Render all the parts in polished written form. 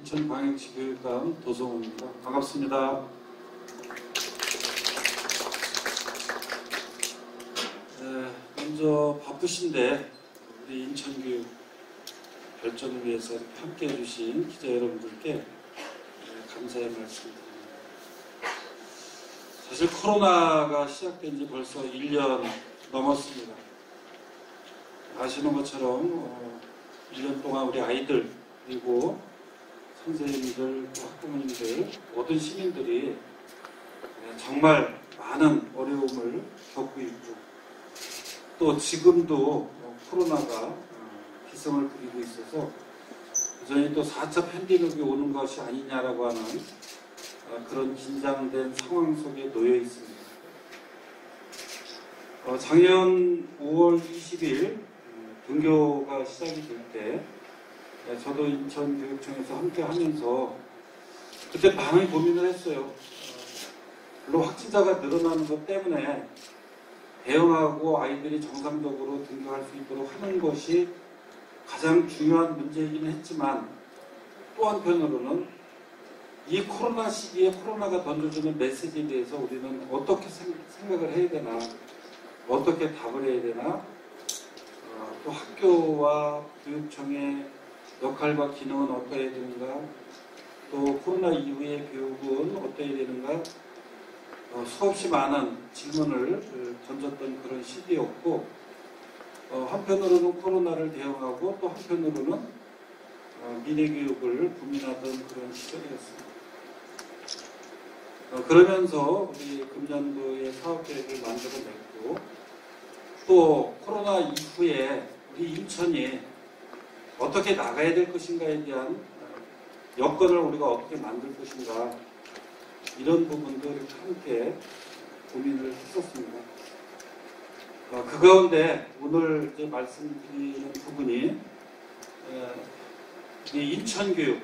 인천광역지교육감 도성호입니다. 반갑습니다. 먼저 바쁘신데 우리 인천교육 발전을 위해서 함께 해주신 기자 여러분들께 감사의 말씀드립니다. 사실 코로나가 시작된 지 벌써 1년 넘었습니다. 아시는 것처럼 1년 동안 우리 아이들 그리고 선생님들, 학부모님들, 모든 시민들이 정말 많은 어려움을 겪고 있고 또 지금도 코로나가 기승을 부리고 있어서 여전히 또 4차 팬데믹이 오는 것이 아니냐라고 하는 그런 긴장된 상황 속에 놓여 있습니다. 작년 5월 20일 등교가 시작이 될 때 저도 인천교육청에서 함께 하면서 그때 많은 고민을 했어요. 물론 확진자가 늘어나는 것 때문에 대응하고 아이들이 정상적으로 등교할 수 있도록 하는 것이 가장 중요한 문제이긴 했지만 또 한편으로는 이 코로나 시기에 코로나가 던져주는 메시지에 대해서 우리는 어떻게 생각을 해야 되나, 어떻게 답을 해야 되나, 또 학교와 교육청의 역할과 기능은 어떠해야 되는가, 또 코로나 이후의 교육은 어떠해야 되는가, 수없이 많은 질문을 던졌던 그런 시기였고, 한편으로는 코로나를 대응하고 또 한편으로는 미래교육을 고민하던 그런 시절이었습니다. 그러면서 우리 금년도에 사업계획을 만들어냈고 또 코로나 이후에 우리 인천이 어떻게 나가야 될 것인가에 대한 여건을 우리가 어떻게 만들 것인가 이런 부분들을 함께 고민을 했었습니다. 그 가운데 오늘 이제 말씀드리는 부분이 인천교육,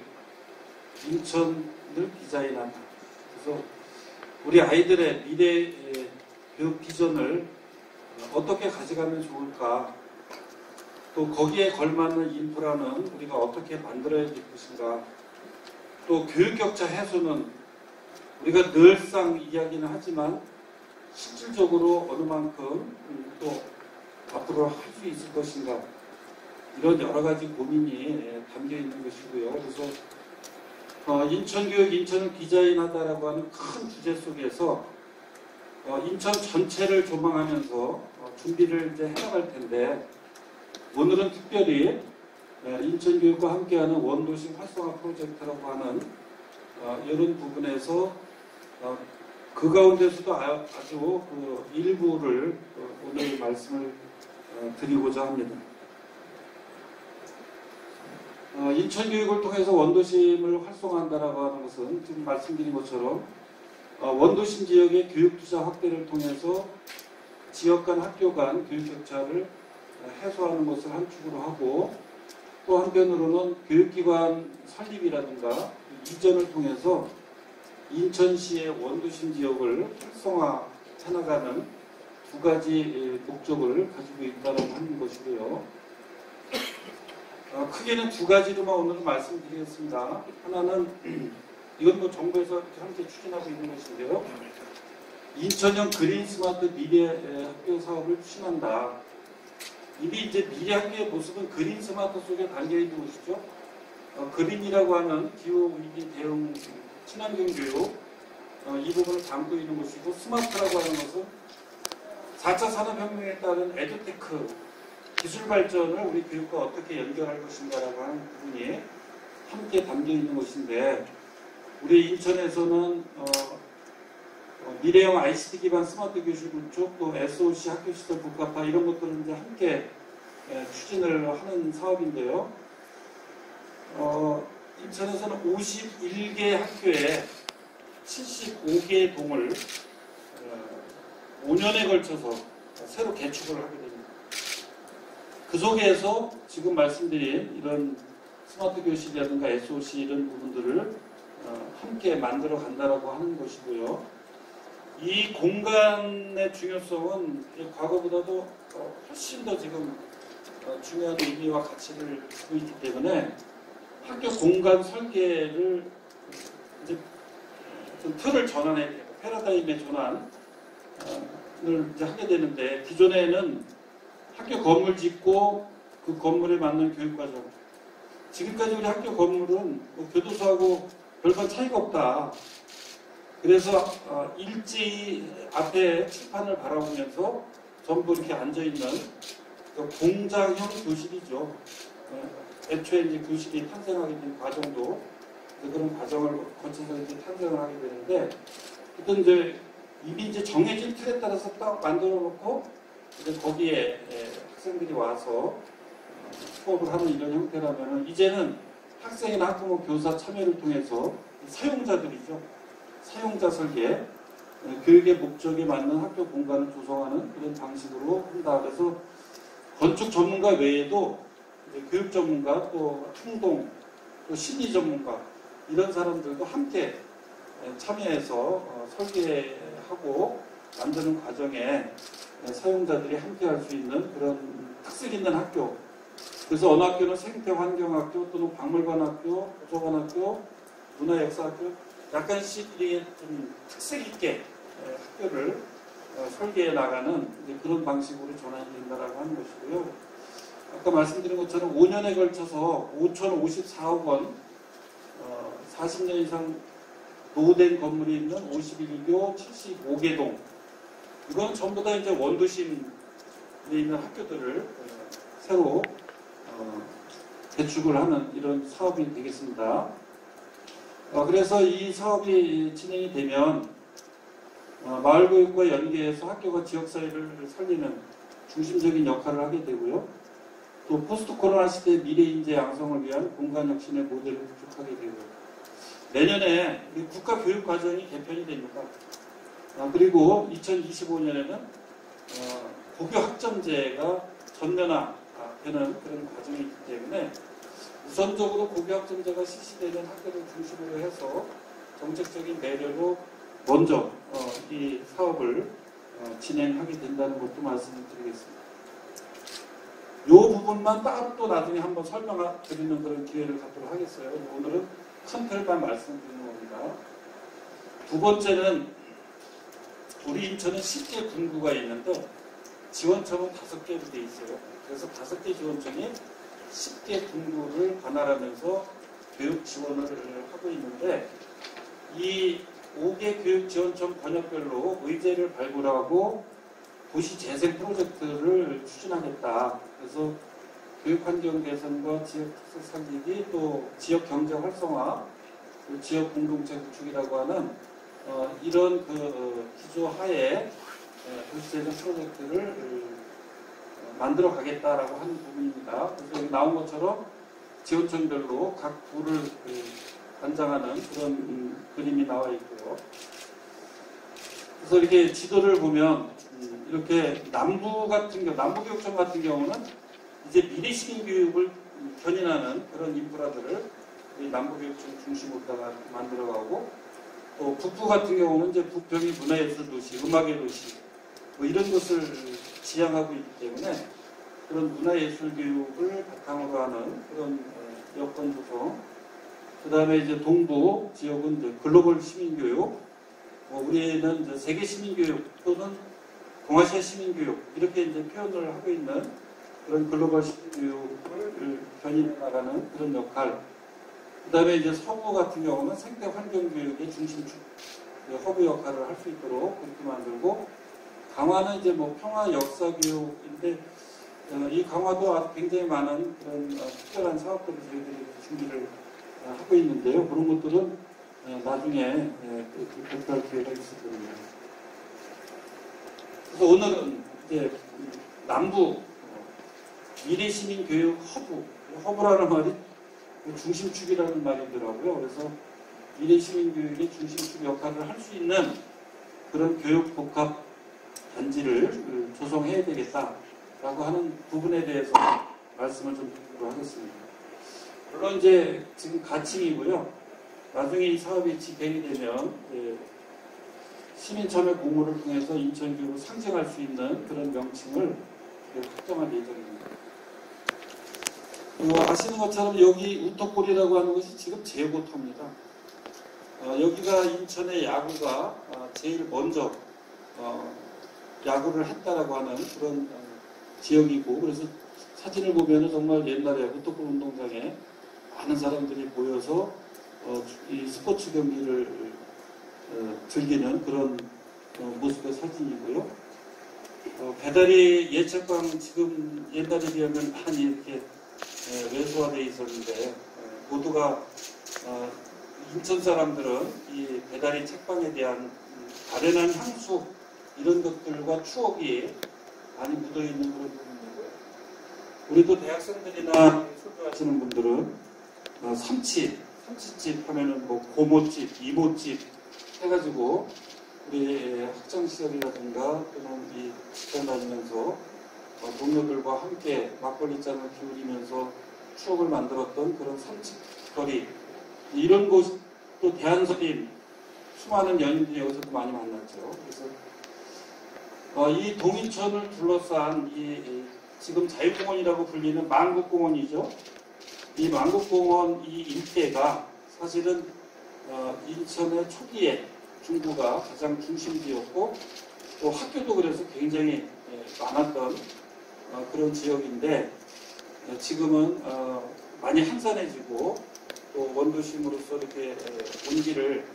인천을 디자인한다. 그래서 우리 아이들의 미래 교육 비전을 어떻게 가져가면 좋을까, 또 거기에 걸맞는 인프라는 우리가 어떻게 만들어야 될 것인가, 또 교육격차 해소는 우리가 늘상 이야기는 하지만 실질적으로 어느 만큼 또 앞으로 할 수 있을 것인가, 이런 여러 가지 고민이 담겨 있는 것이고요. 그래서 인천교육, 인천을 디자인하다라고 하는 큰 주제 속에서 인천 전체를 조망하면서 준비를 이제 해나갈 텐데, 오늘은 특별히 인천교육과 함께하는 원도심 활성화 프로젝트라고 하는 이런 부분에서 그 가운데서도 아주 일부를 오늘 말씀을 드리고자 합니다. 인천교육을 통해서 원도심을 활성화한다라고 하는 것은 지금 말씀드린 것처럼 원도심 지역의 교육투자 확대를 통해서 지역 간 학교 간 교육격차를 해소하는 것을 한 축으로 하고, 또 한편으로는 교육기관 설립이라든가 이전을 통해서 인천시의 원도심 지역을 활성화해 나가는 두 가지 목적을 가지고 있다고 하는 것이고요. 크게는 두 가지로만 오늘 말씀드리겠습니다. 하나는 이건 뭐 정부에서 이렇게 함께 추진하고 있는 것인데요. 인천형 그린 스마트 미래 학교 사업을 추진한다. 이미 이제 미래 학교의 모습은 그린 스마트 속에 담겨 있는 것이죠. 그린이라고 하는 기후 위기 대응 친환경 교육, 이 부분을 담고 있는 것이고, 스마트라고 하는 것은 4차 산업혁명에 따른 에듀테크 기술 발전을 우리 교육과 어떻게 연결할 것인가라고 하는 부분이 함께 담겨 있는 것인데, 우리 인천에서는 미래형 ICT 기반 스마트 교실 구축, 또 SOC 학교 시설 복합화 이런 것들을 이제 함께 추진을 하는 사업인데요. 인천에서는 51개 학교에 75개의 동을 5년에 걸쳐서 새로 개축을 하게 됩니다. 그 속에서 지금 말씀드린 이런 스마트 교실이라든가 SOC 이런 부분들을 함께 만들어 간다라고 하는 것이고요. 이 공간의 중요성은 과거보다도 훨씬 더 지금 중요한 의미와 가치를 두고 있기 때문에 학교 공간 설계를 이제 좀 틀을 전환해야 돼요. 패러다임의 전환을 이제 하게 되는데, 기존에는 학교 건물 짓고 그 건물에 맞는 교육과정. 지금까지 우리 학교 건물은 뭐 교도소하고 별반 차이가 없다. 그래서 일제히 앞에 칠판을 바라보면서 전부 이렇게 앉아있는 공장형 교실이죠. 애초에 이제 교실이 탄생하게 된 과정도 그런 과정을 거쳐서 이제 탄생을 하게 되는데, 어떤 이제 이미 이제 정해진 틀에 따라서 딱 만들어 놓고 이제 거기에 학생들이 와서 수업을 하는 이런 형태라면, 이제는 학생이나 학부모, 교사 참여를 통해서 사용자들이죠. 사용자 설계, 교육의 목적에 맞는 학교 공간을 조성하는 그런 방식으로 한다. 그래서 건축 전문가 외에도 이제 교육 전문가, 또 행동, 또 심리 전문가, 이런 사람들도 함께 참여해서 설계하고 만드는 과정에 사용자들이 함께 할 수 있는 그런 특색 있는 학교. 그래서 어느 학교는 생태환경학교, 또는 박물관학교, 도서관학교, 문화역사학교, 약간씩 좀 특색 있게 학교를 설계해 나가는 그런 방식으로 전환이 된다라고 하는 것이고요. 아까 말씀드린 것처럼 5년에 걸쳐서 5,054억 원, 40년 이상 노후된 건물이 있는 51교 75개 동, 이건 전부 다 이제 원도심에 있는 학교들을 새로 개축을 하는 이런 사업이 되겠습니다. 그래서 이 사업이 진행이 되면 마을교육과 연계해서 학교가 지역사회를 살리는 중심적인 역할을 하게 되고요. 또 포스트 코로나 시대 미래인재 양성을 위한 공간혁신의 모델을 구축하게 되고요. 내년에 국가교육과정이 개편이 됩니다. 그리고 2025년에는 고교학점제가 전면화되는 그런 과정이 있기 때문에, 우선적으로 고교학점제가 실시되는 학교를 중심으로 해서 정책적인 배려로 먼저 이 사업을 진행하게 된다는 것도 말씀을 드리겠습니다. 이 부분만 따로 또 나중에 한번 설명드리는 그런 기회를 갖도록 하겠어요. 오늘은 큰 틀만 말씀드리는 겁니다. 두 번째는, 우리 인천은 10개 분구가 있는데 지원청은 5개로 되어 있어요. 그래서 5개 지원청이 10개 분구를 관할하면서 교육 지원을 하고 있는데, 이 5개 교육 지원청 번역별로 의제를 발굴하고 도시 재생 프로젝트를 추진하겠다. 그래서 교육 환경 개선과 지역 특색 살리기, 또 지역 경제 활성화, 그리고 지역 공동체 구축이라고 하는 이런 기조 하에 도시 재생 프로젝트를 만들어 가겠다라고 하는 부분입니다. 그래서 여기 나온 것처럼 지원청별로 각 부를 관장하는 그런 그림이 나와 있고요. 그래서 이렇게 지도를 보면 이렇게 남부교육청 같은 경우는 이제 미래시민교육을 견인하는 그런 인프라들을 남부교육청 중심으로다가 만들어가고, 또 북부 같은 경우는 이제 북평이 문화예술도시, 음악의 도시, 뭐 이런 것을 지향하고 있기 때문에 그런 문화예술교육을 바탕으로 하는 그런 여건 조성. 그 다음에 이제 동부 지역은 이제 글로벌 시민교육, 우리는 이제 세계 시민교육 또는 동아시아 시민교육, 이렇게 이제 표현을 하고 있는 그런 글로벌 시민교육을 견인해 나가는 그런 역할. 그 다음에 이제 서부 같은 경우는 생태 환경 교육의 중심축, 허브 역할을 할 수 있도록 그렇게 만들고, 강화는 이제 뭐 평화 역사 교육인데, 이 강화도 아주 굉장히 많은 그런 특별한 사업들을 저희들이 준비를 하고 있는데요. 그런 것들은 나중에 발표할 기회가 있을 겁니다. 그래서 오늘은 이제 남부 미래시민교육 허브라는 말이 중심축이라는 말이더라고요. 그래서 미래시민교육의 중심축 역할을 할 수 있는 그런 교육복합 단지를 조성해야 되겠다라고 하는 부분에 대해서 말씀을 좀 드리도록 하겠습니다. 물론 이제 지금 가칭이고요. 나중에 이 사업이 집행이 되면 시민참여 공모를 통해서 인천교육을 상징할 수 있는 그런 명칭을 확정할 예정입니다. 아시는 것처럼 여기 우토골이라고 하는 것이 지금 제고토입니다. 여기가 인천의 야구가 제일 먼저 야구를 했다라고 하는 그런 지역이고, 그래서 사진을 보면 정말 옛날에 우토골 운동장에 많은 사람들이 모여서 이 스포츠 경기를 즐기는 그런 모습의 사진이고요. 배달이 예책방 지금 옛날에 비하면 많이 이렇게 왜소화되어 있었는데, 모두가 인천 사람들은 이 배달이 책방에 대한 아련한 향수 이런 것들과 추억이 많이 묻어있는 그런 부분이고요. 우리도 대학생들이나 술 좋아하시는 분들은 삼치집 하면은 뭐 고모집, 이모집 해가지고 우리 학창시절이라든가 또는 이 직장 다니면서 동료들과 함께 막걸리잔을 기울이면서 추억을 만들었던 그런 삼치거리, 이런 곳, 또 대한서림, 수많은 연인들이 여기서도 많이 만났죠. 그래서 이 동인천을 둘러싼 이 지금 자유공원이라고 불리는 만국공원이죠. 이 만국공원 이 일대가 사실은 인천의 초기에 중구가 가장 중심지였고, 또 학교도 그래서 굉장히 많았던 그런 지역인데, 지금은 많이 한산해지고 또 원도심으로서 이렇게 온기를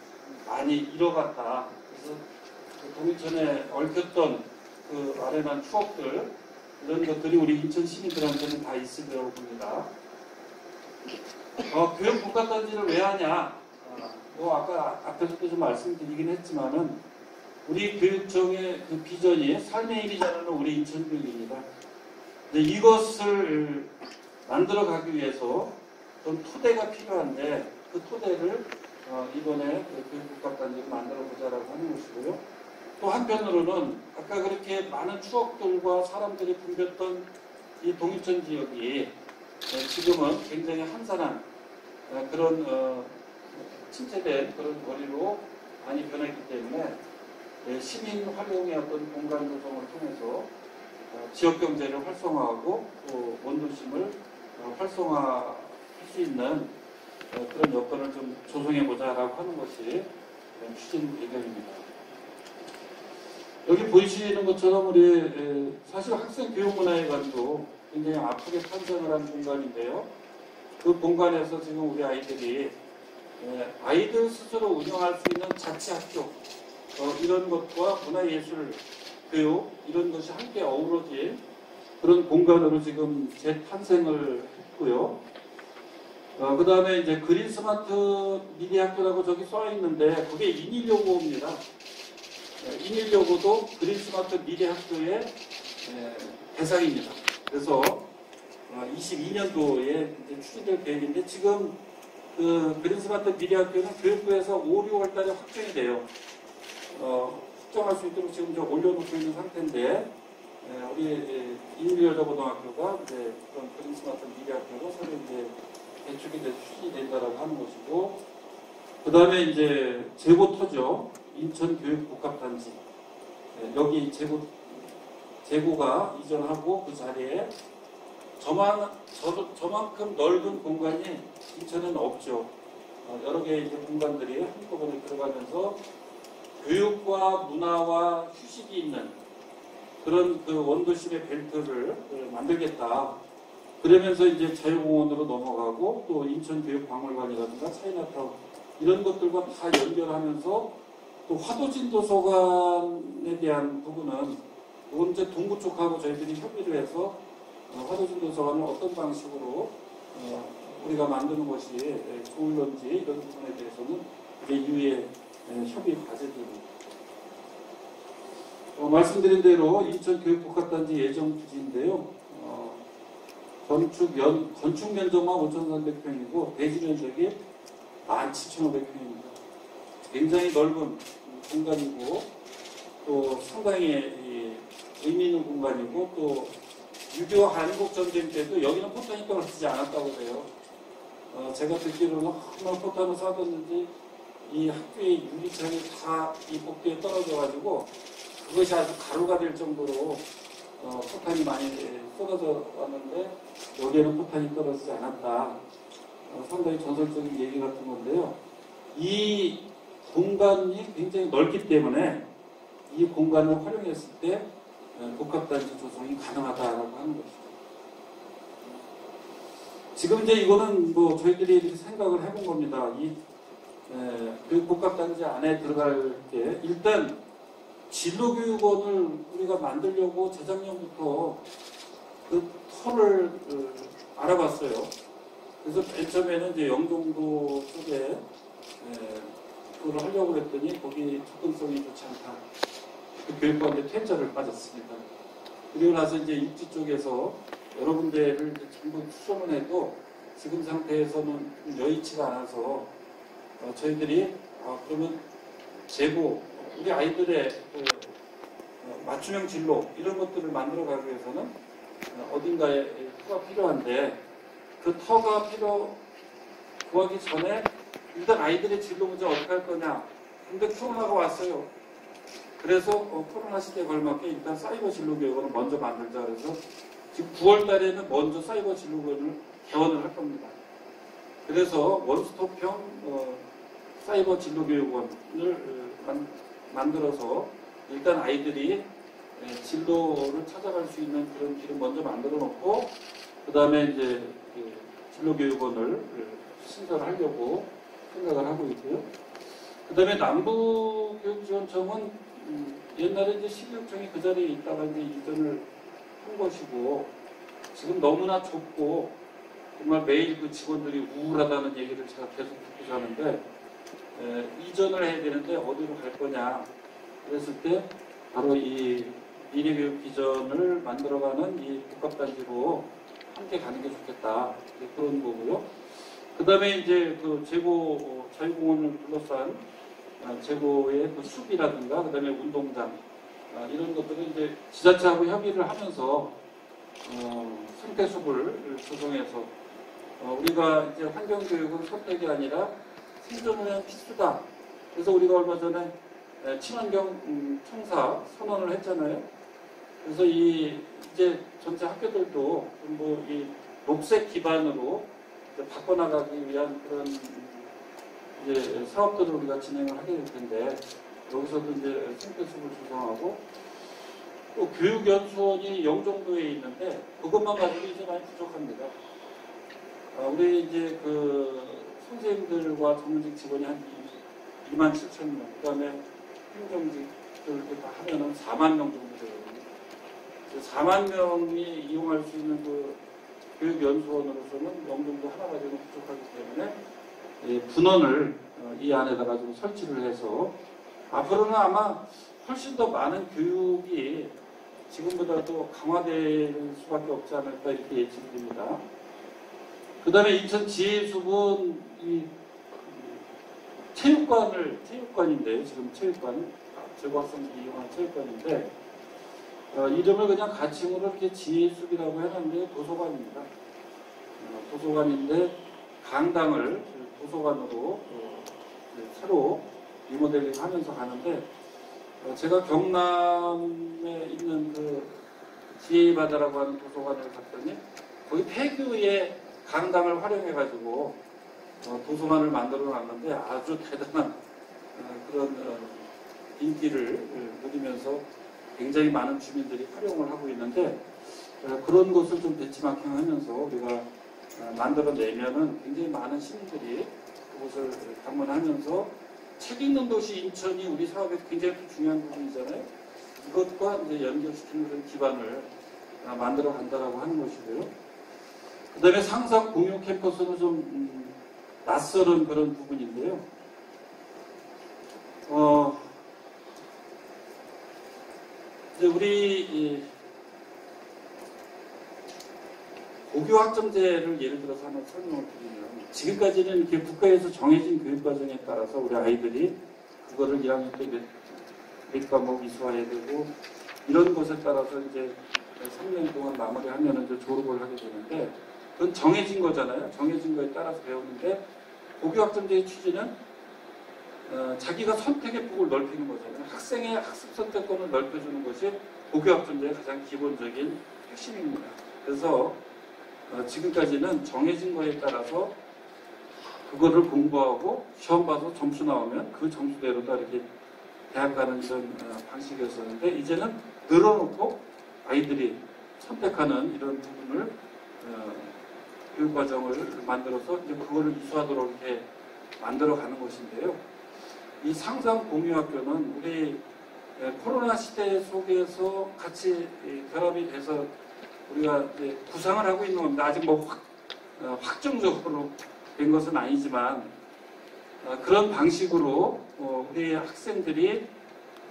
많이 잃어갔다. 그래서 동인천에 얽혔던 그 아련한 추억들, 이런 것들이 우리 인천 시민들한테는 다 있으려고 봅니다. 교육국가단지를 왜 하냐? 아까 앞에서도 좀 말씀드리긴 했지만은, 우리 교육청의 그 비전이 삶의 일이자는 우리 인천교육입니다. 이것을 만들어가기 위해서 좀 토대가 필요한데, 그 토대를 이번에 그 교육국가단지를 만들어보자라고 하는 것이고요. 또 한편으로는 아까 그렇게 많은 추억들과 사람들이 붐볐던 이 동인천 지역이 지금은 굉장히 한산한 그런 침체된 그런 거리로 많이 변했기 때문에 시민 활용의 어떤 공간 조성을 통해서 지역 경제를 활성화하고 또 원도심을 활성화할 수 있는 그런 여건을 좀 조성해보자라고 하는 것이 추진 의견입니다. 여기 보이시는 것처럼 우리 사실 학생 교육문화회관도 굉장히 아프게 탄생을 한 공간인데요. 그 공간에서 지금 우리 아이들이 아이들 스스로 운영할 수 있는 자치학교 이런 것과 문화예술 교육 이런 것이 함께 어우러진 그런 공간으로 지금 재탄생을 했고요. 그 다음에 이제 그린 스마트 미디 학교라고 저기 써 있는데, 그게 인일요구입니다. 인일요구도 그린 스마트 미디 학교의 대상입니다. 그래서 22년도에 이제 추진될 계획인데, 지금 그 그린 스마트 미디 학교는 교육부에서 5, 6월 달에 확정이 돼요. 확정할 수 있도록 지금 올려놓고 있는 상태인데, 우리 인일여자고등학교가 이제 그런 그린 스마트 미디 학교로 새로 이제 개축이 돼서 추진이 된다라고 하는 것이고, 그 다음에 이제 제고터죠. 인천교육복합단지. 여기 제고가 이전하고 그 자리에 저만큼 넓은 공간이 인천에는 없죠. 여러 개의 이제 공간들이 한꺼번에 들어가면서 교육과 문화와 휴식이 있는 그런 그 원도심의 벨트를 만들겠다. 그러면서 이제 자유공원으로 넘어가고 또 인천교육박물관이라든가 차이나타운 이런 것들과 다 연결하면서 또 화도진 도서관에 대한 부분은 이건 이제 동구 쪽하고 저희들이 협의를 해서 화도진 도서관을 어떤 방식으로 우리가 만드는 것이 좋을런지 이런 부분에 대해서는 이제 이후에 협의 과제들입니다. 말씀드린 대로 인천교육복합단지 예정 부지인데요. 건축 면적만 5,300평이고 대지 면적이 17,500평입니다. 굉장히 넓은 공간이고 또 상당히 의미 있는 공간이고, 또 6.25 한국전쟁 때도 여기는 포탄이 떨어지지 않았다고 해요. 제가 듣기로는 얼마나 포탄을 쏴뒀는지 이 학교의 유리창이 다 이 복도에 떨어져가지고 그것이 아주 가루가 될 정도로 포탄이 많이 쏟아져 왔는데, 거기에는 포탄이 떨어지지 않았다. 상당히 전설적인 얘기 같은 건데요. 이 공간이 굉장히 넓기 때문에 이 공간을 활용했을 때 복합단지 조성이 가능하다라고 하는 것이죠. 지금 이제 이거는 뭐 저희들이 이렇게 생각을 해본 겁니다. 그 복합단지 안에 들어갈 때 일단 진로교육원을 우리가 만들려고 재작년부터 그 터를 알아봤어요. 그래서 맨 처음에는 이제 영종도 쪽에 그걸 하려고 했더니 거기 접근성이 좋지 않다. 그 교육관에 퇴짜를 빠졌습니다. 그리고 나서 이제 육지 쪽에서 여러 군데를 전부 수소문 해도 지금 상태에서는 여의치가 않아서 저희들이 그러면 재고 우리 아이들의 맞춤형 진로 이런 것들을 만들어 가기 위해서는 어딘가에 터가 필요한데 그 터가 구하기 전에 일단 아이들의 진로 문제 어떻게 할 거냐. 근데 코로나가 왔어요. 그래서 코로나 시대에 걸맞게 일단 사이버 진로 교육원을 먼저 만들자. 그래서 지금 9월 달에는 먼저 사이버 진로 교육원을 개원을 할 겁니다. 그래서 원스톱형 사이버 진로 교육원을 만들어서 일단 아이들이 진로를 찾아갈 수 있는 그런 길을 먼저 만들어 놓고 그 다음에 이제 진로 교육원을 신설하려고 생각을 하고 있고요. 그 다음에 남부교육지원청은 옛날에 이제 시교육청이 그 자리에 있다가 이제 이전을 한 것이고 지금 너무나 좁고 정말 매일 그 직원들이 우울하다는 얘기를 제가 계속 듣고 사는데 이전을 해야 되는데 어디로 갈 거냐 그랬을 때 바로 이 미래교육 비전을 만들어가는 이 복합단지로 함께 가는 게 좋겠다 그런 거고요. 그 다음에 이제 그 제고 자유공원을 둘러싼 제고의 그 숲이라든가 그 다음에 운동장 이런 것들을 이제 지자체하고 협의를 하면서 생태숲을 조성해서 우리가 이제 환경교육은 선택이 아니라 생존을 위한 필수다. 그래서 우리가 얼마 전에 친환경 청사 선언을 했잖아요. 그래서 이제 전체 학교들도 전부 이 녹색 기반으로 바꿔나가기 위한 그런 이제 사업들을 우리가 진행을 하게 될 텐데 여기서도 이제 생태숲을 조성하고 또 교육연수원이 영종도에 있는데 그것만 가지고 이제 많이 부족합니다. 우리 이제 그 선생님들과 전문직 직원이 한 2만 7천 명, 그 다음에 행정직들 다 하면은 4만 명 정도 되거든요. 4만 명이 이용할 수 있는 그 교육연수원으로서는 영종도 하나 가지고는 부족하기 때문에 분원을 이 안에다가 좀 설치를 해서 앞으로는 아마 훨씬 더 많은 교육이 지금보다도 강화될 수밖에 없지 않을까 이렇게 예측이 됩니다. 그 다음에 인천 지혜숲은 이 체육관인데요. 지금 체육관, 제고학생들이 이용하는 체육관인데 이름을 그냥 가칭으로 이렇게 지혜숲이라고 해놨는데 도서관입니다. 도서관인데 강당을 도서관으로 새로 리모델링 하면서 가는데 제가 경남에 있는 그 지혜바다라고 하는 도서관을 갔더니 거기 폐교의 강당을 활용해가지고 도서관을 만들어 놨는데 아주 대단한 그런 인기를 누리면서 굉장히 많은 주민들이 활용을 하고 있는데 그런 것을 좀 배치마킹하면서 우리가 만들어내면은 굉장히 많은 시민들이 그곳을 방문하면서 책 읽는 도시 인천이 우리 사업에 굉장히 중요한 부분이잖아요. 이것과 이제 연결시키는 그런 기반을 만들어 간다라고 하는 것이고요. 그 다음에 상상 공유 캠퍼스는 좀 낯설은 그런 부분인데요. 이제 우리 고교학점제를 예를 들어서 하나 설명을 드리면 지금까지는 이렇게 국가에서 정해진 교육과정에 따라서 우리 아이들이 그거를 1학년 때 몇 과목 이수해야 되고 이런 것에 따라서 이제 3년 동안 마무리하면 이제 졸업을 하게 되는데 그건 정해진 거잖아요. 정해진 거에 따라서 배우는데 고교학점제의 취지는 자기가 선택의 폭을 넓히는 거잖아요. 학생의 학습 선택권을 넓혀주는 것이 고교학점제의 가장 기본적인 핵심입니다. 그래서 지금까지는 정해진 거에 따라서 그거를 공부하고 시험 봐서 점수 나오면 그 점수대로 다 이렇게 대학 가는 그런 방식이었었는데, 이제는 늘어놓고 아이들이 선택하는 이런 부분을 교육과정을 만들어서 이제 그거를 이수하도록 이렇게 만들어가는 것인데요. 이 상상공유학교는 우리 코로나 시대 속에서 같이 결합이 돼서 우리가 이제 구상을 하고 있는 겁니다. 아직 뭐 확정적으로 된 것은 아니지만 그런 방식으로 우리 학생들이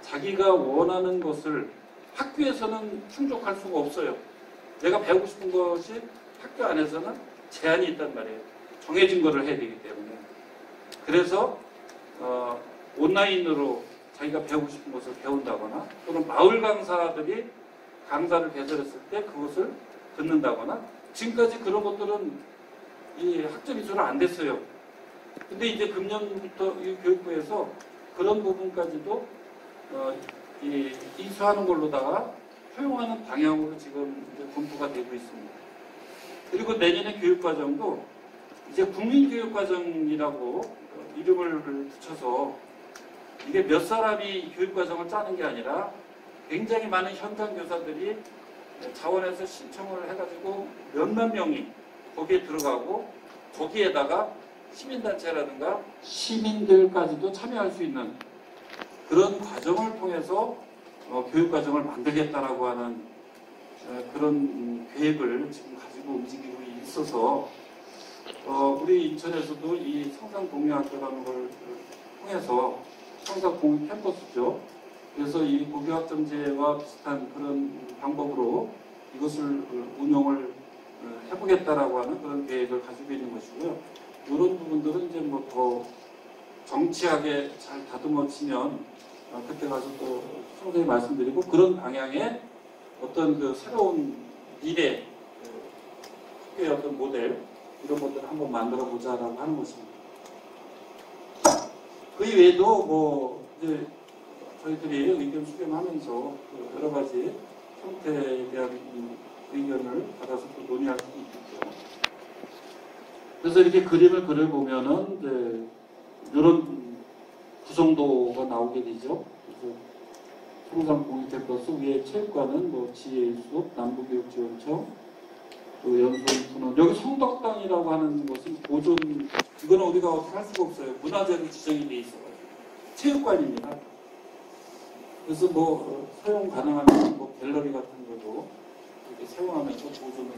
자기가 원하는 것을 학교에서는 충족할 수가 없어요. 내가 배우고 싶은 것이 학교 안에서는 제한이 있단 말이에요. 정해진 거를 해야 되기 때문에. 그래서 온라인으로 자기가 배우고 싶은 것을 배운다거나, 또는 마을 강사들이 강사를 배설했을 때 그것을 듣는다거나, 지금까지 그런 것들은 이 학점 이수는 안 됐어요. 근데 이제 금년부터 이 교육부에서 그런 부분까지도 이수하는 걸로다가 허용하는 방향으로 지금 이제 검토가 되고 있습니다. 그리고 내년에 교육과정도 이제 국민교육과정이라고 이름을 붙여서, 이게 몇 사람이 교육과정을 짜는 게 아니라 굉장히 많은 현장 교사들이 자원에서 신청을 해가지고 몇몇 명이 거기에 들어가고, 거기에다가 시민단체라든가 시민들까지도 참여할 수 있는 그런 과정을 통해서 교육과정을 만들겠다라고 하는 그런 계획을 지금 가지고 움직이고 있어서, 우리 인천에서도 이 상상공유학교라는 걸 통해서, 상상공유 캠퍼스죠. 그래서 이 고교학점제와 비슷한 그런 방법으로 이것을 운영을 해보겠다라고 하는 그런 계획을 가지고 있는 것이고요. 이런 부분들은 이제 뭐 더 정치하게 잘 다듬어지면 그때 가서 또 상세히 말씀드리고, 그런 방향의 어떤 그 새로운 미래 학교의 어떤 모델, 이런 것들을 한번 만들어 보자라고 하는 것입니다. 그 이외에도 뭐 이제 저희들이 의견 수렴하면서 여러 가지 형태에 대한 의견을 받아서 또 논의할 수 있겠죠. 그래서 이렇게 그림을 그려보면은 이제 이런 구성도가 나오게 되죠. 그래서 상상공유캠퍼스 위에 체육관은 뭐 지혜수업, 남부교육지원청, 또 연수원분원, 여기 성덕당이라고 하는 것은 보존, 이거는 우리가 어떻게 할 수가 없어요. 문화재로 지정이 돼 있어가지고. 체육관입니다. 그래서 뭐 사용 가능한 뭐 갤러리 같은 거도 이렇게 사용하면서 보존을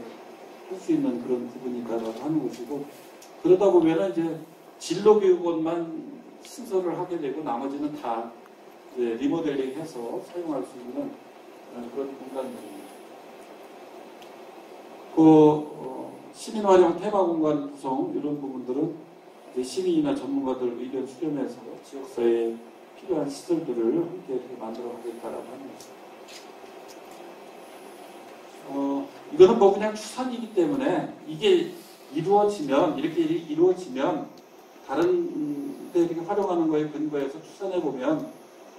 할 수 있는 그런 부분이 있다라고 하는 것이고, 그러다 보면은 이제 진로교육원만 신설을 하게 되고 나머지는 다 이제 리모델링해서 사용할 수 있는 그런 공간들입니다. 시민활용 테마공간 구성, 이런 부분들은 이제 시민이나 전문가들 의견 수렴해서 지역사회에 필요한 시설들을 함께 이렇게 만들어 가겠다라고 하는 것입니다. 이거는 뭐 그냥 추산이기 때문에, 이게 이루어지면, 이렇게 이루어지면 다른 데 이렇게 활용하는 거에 근거해서 추산해보면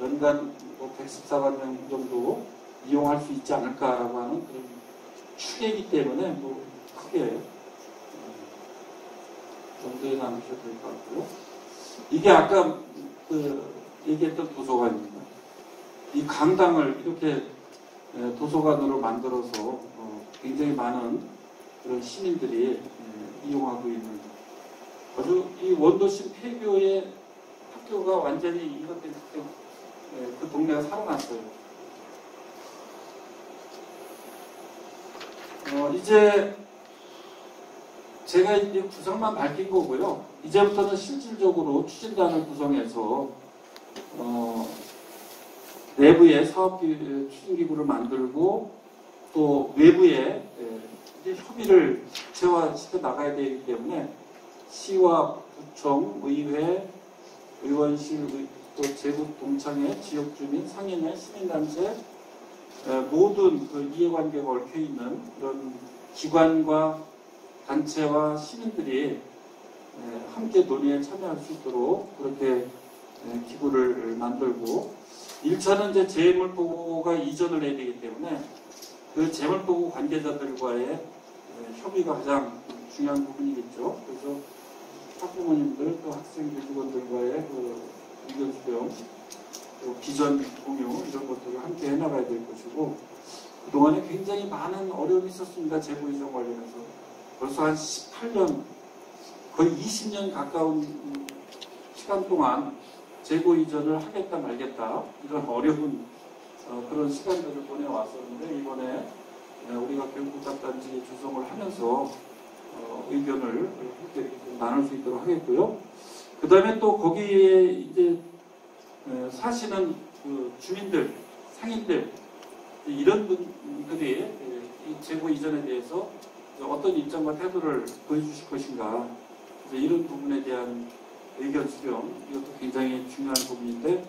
연간 뭐 114만 명 정도 이용할 수 있지 않을까라고 하는 그런 추계이기 때문에 뭐 크게 정도에 나누셔도 될 것 같고요. 이게 아까 얘기했던 도서관입니다. 이 강당을 이렇게 도서관으로 만들어서 굉장히 많은 그런 시민들이 이용하고 있는, 아주 이 원도심 폐교의 학교가 완전히 이것 때문에 그 동네가 살아났어요. 이제 제가 이제 구성만 밝힌 거고요. 이제부터는 실질적으로 추진단을 구성해서 내부에 추진기구를 만들고, 또 외부에 이제 협의를 구체화시켜 나가야 되기 때문에 시와 구청, 의회, 의원실, 또 제국 동창회, 지역주민, 상인회, 시민단체, 모든 그 이해관계가 얽혀있는 그런 기관과 단체와 시민들이 함께 논의에 참여할 수 있도록 그렇게 기구를 만들고, 1차는 이제 재물보고가 이전을 해야 되기 때문에 그 재물보고 관계자들과의 협의가 가장 중요한 부분이겠죠. 그래서 학부모님들 또 학생 교직원들과의 그 의견 수렴, 또 비전 공유 이런 것들을 함께 해나가야 될 것이고 그동안에 굉장히 많은 어려움이 있었습니다. 재고 이전 관련해서 벌써 한 18년 거의 20년 가까운 시간 동안 재고 이전을 하겠다 말겠다 이런 어려운 그런 시간들을 보내왔었는데 이번에 우리가 교육복합단지 조성을 하면서 의견을 함께 나눌 수 있도록 하겠고요. 그 다음에 또 거기에 이제 사시는 그 주민들, 상인들 이런 분들이 이 재고 이전에 대해서 어떤 입장과 태도를 보여주실 것인가 이런 부분에 대한 의견 수렴 이것도 굉장히 중요한 부분인데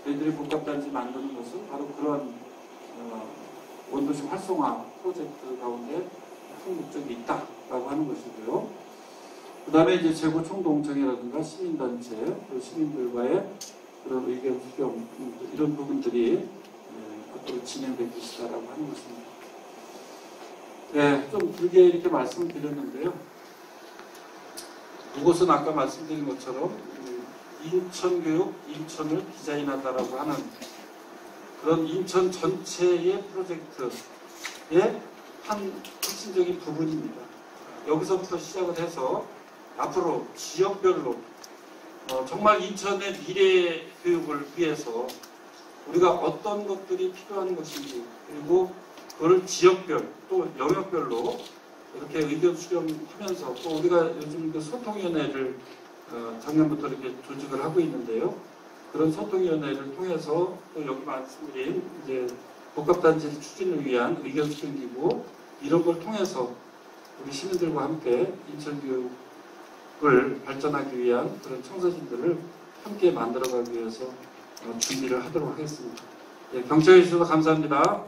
저희들이 복합단지 만드는 것은 바로 그런 원도시 활성화 프로젝트 가운데 큰 목적이 있다라고 하는 것이고요. 그 다음에 이제 재고 총동청이라든가 시민단체, 또 시민들과의 그런 의견 수렴 이런 부분들이 앞으로 진행될 것이다라고 하는 것입니다. 네, 좀 길게 이렇게 말씀드렸는데요. 이곳은 아까 말씀드린 것처럼 인천교육, 인천을 디자인하다라고 하는 그런 인천 전체의 프로젝트의 한 핵심적인 부분입니다. 여기서부터 시작을 해서 앞으로 지역별로 정말 인천의 미래 교육을 위해서 우리가 어떤 것들이 필요한 것인지 그리고 그걸 지역별 또 영역별로 이렇게 의견 수렴하면서 또 우리가 요즘 그 소통위원회를 작년부터 이렇게 조직을 하고 있는데요. 그런 소통위원회를 통해서 또 여기 말씀드린 이제 복합단지 추진을 위한 의견 수렴 기구 이런 걸 통해서 우리 시민들과 함께 인천교육을 발전하기 위한 그런 청소진들을 함께 만들어가기 위해서 준비를 하도록 하겠습니다. 네, 경청해 주셔서 감사합니다.